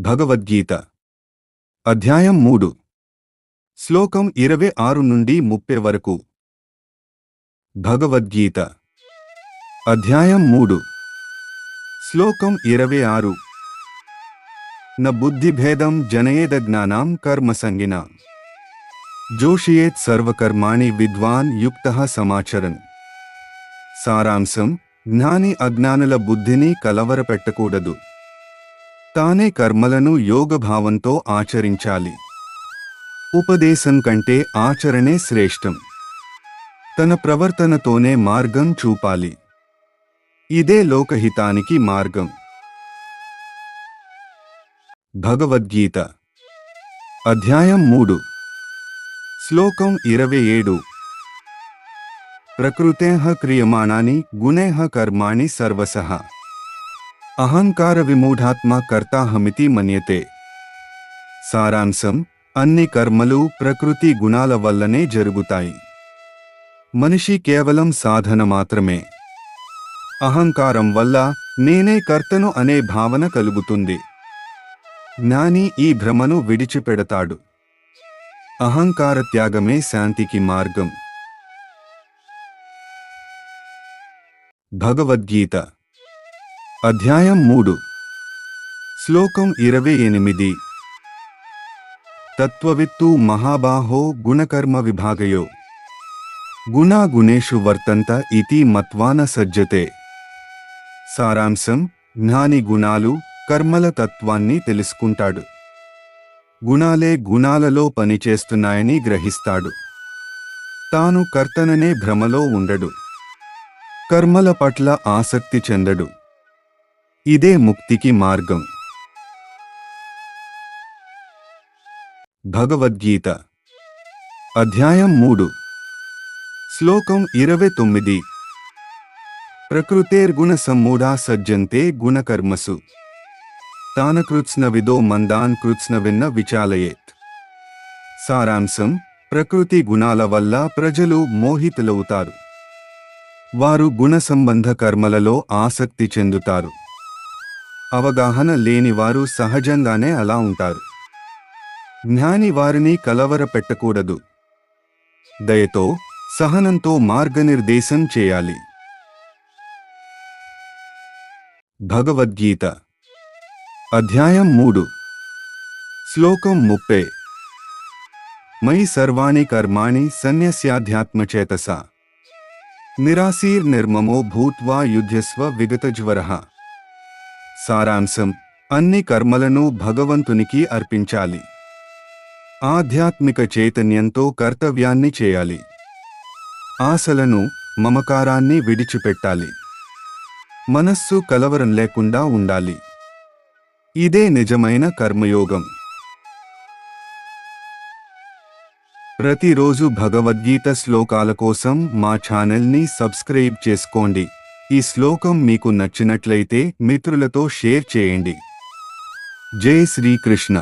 భగవద్గీత అధ్యాయం 3 శ్లోకం 26 నుండి 30 వరకు. భగవద్గీత అధ్యాయం 3 శ్లోకం 26. న బుద్ధిభేదం జనయేద జ్ఞానాం కర్మసంగినా జోషయేత్ సర్వకర్మాణి విద్వాన్ యుక్తః సమాచరన్. సారాంశం: జ్ఞాని అజ్ఞానుల బుద్ధిని కలవరపెట్టకూడదు. తానే కర్మలను యోగభావంతో ఆచరించాలి. ఉపదేశం కంటే ఆచరణే శ్రేష్టం. తన ప్రవర్తనతోనే మార్గం చూపాలి. ఇదే లోకహితానికి మార్గం. భగవద్గీత అధ్యాయం 3 శ్లోకం 27. ప్రకృతేః క్రియమాణాని గుణైః కర్మాణి సర్వశః అహంకార విమూఢాత్మ కర్తాహమితి మన్యతే. సారాంశం: అన్ని కర్మలు ప్రకృతి గుణాల వల్లనే జరుగుతాయి. మనిషి కేవలం సాధన మాత్రమే. అహంకారం వల్ల నేనే కర్తను అనే భావన కలుగుతుంది. జ్ఞాని ఈ భ్రమను విడిచిపెడతాడు. అహంకార త్యాగమే శాంతికి మార్గం. భగవద్గీత అధ్యాయం 3 శ్లోకం 28. తత్వవిత్తు మహాబాహో గుణకర్మ విభాగయో గుణా గుణేషు వర్తంత ఇతి మత్వా న సజ్జతే. సారాంశం: జ్ఞాని గుణాలు కర్మల తత్వాన్ని తెలుసుకుంటాడు. గుణాలే గుణాలలో పనిచేస్తున్నాయని గ్రహిస్తాడు. తాను కర్తననే భ్రమలో ఉండడు. కర్మల పట్ల ఆసక్తి చెందడు. ఇదే ముక్తికి మార్గం. భగవద్గీత అధ్యాయం 3 శ్లోకం 29. ప్రకృతేర్గుణ సమ్మూఢా సజ్జంతే గుణకర్మసు తాన కృత్స్నవిదో మందాన్ కృత్స్నవిన్న విచాలయేత్. సారాంశం: ప్రకృతి గుణాల వల్ల ప్రజలు మోహితులవుతారు. వారు గుణ సంబంధ కర్మలలో ఆసక్తి చెందుతారు. అవగాహన లేనివారు సహజంగానే అలా ఉంటారు. జ్ఞాని వారిని కలవరపెట్టకూడదు. దయతో, సహనంతో మార్గనిర్దేశం చేయాలి. భగవద్గీత అధ్యాయం 3 శ్లోకం 30. మయి సర్వాణి కర్మాణి సన్యస్యాధ్యాత్మచేతసా నిరాశీర్నిర్మమో భూత్వా యుధ్యస్వ విగతజ్వరః. సారాంశం: అన్ని కర్మలను భగవంతునికి అర్పించాలి. ఆధ్యాత్మిక చైతన్యంతో కర్తవ్యాన్ని చేయాలి. ఆశలను, మమకారాన్ని విడిచిపెట్టాలి. మనస్సు కలవరం లేకుండా ఉండాలి. ఇదే నిజమైన కర్మయోగం. ప్రతిరోజు భగవద్గీత శ్లోకాల కోసం మా ఛానల్ని సబ్స్క్రైబ్ చేసుకోండి. ఈ శ్లోకం మీకు నచ్చినట్లయితే మిత్రులతో షేర్ చేయండి. జై శ్రీకృష్ణ.